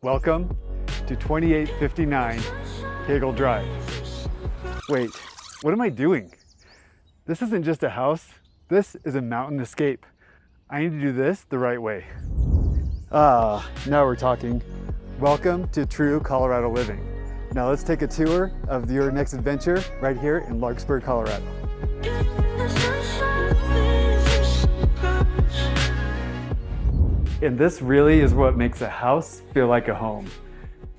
Welcome to 2859 Cagle Drive. Wait, what am I doing? This isn't just a house, this is a mountain escape. I need to do this the right way. Now we're talking. Welcome to true Colorado living. Now let's take a tour of your next adventure right here in Larkspur, Colorado. And this really is what makes a house feel like a home.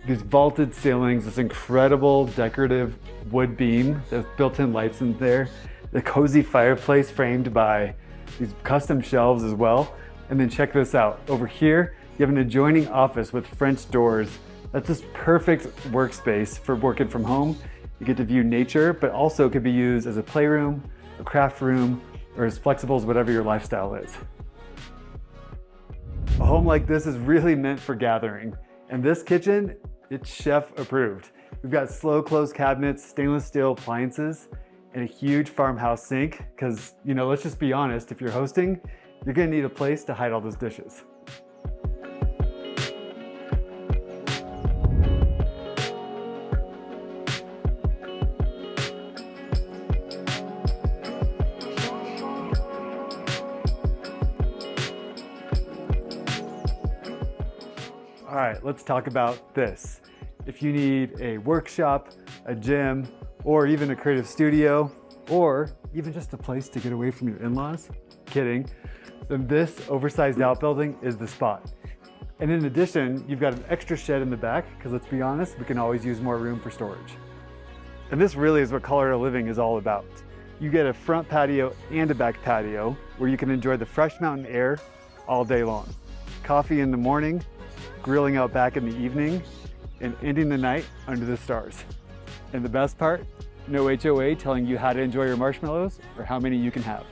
These vaulted ceilings, this incredible decorative wood beam, there's built-in lights in there, the cozy fireplace framed by these custom shelves as well. And then check this out. Over here, you have an adjoining office with French doors. That's this perfect workspace for working from home. You get to view nature, but also could be used as a playroom, a craft room, or as flexible as whatever your lifestyle is. A home like this is really meant for gathering. And this kitchen, it's chef approved. We've got slow close cabinets, stainless steel appliances, and a huge farmhouse sink. Because, let's just be honest, if you're hosting, you're gonna need a place to hide all those dishes. All right, let's talk about this. If you need a workshop, a gym, or even a creative studio, or even just a place to get away from your in-laws, kidding, then this oversized outbuilding is the spot. And in addition, you've got an extra shed in the back, because let's be honest, we can always use more room for storage. And this really is what Colorado living is all about. You get a front patio and a back patio where you can enjoy the fresh mountain air all day long. Coffee in the morning, grilling out back in the evening, and ending the night under the stars. And the best part, no HOA telling you how to enjoy your marshmallows or how many you can have.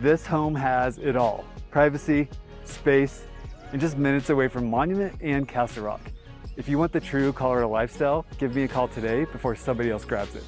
This home has it all. Privacy, space, and just minutes away from Monument and Castle Rock. If you want the true Colorado lifestyle, give me a call today before somebody else grabs it.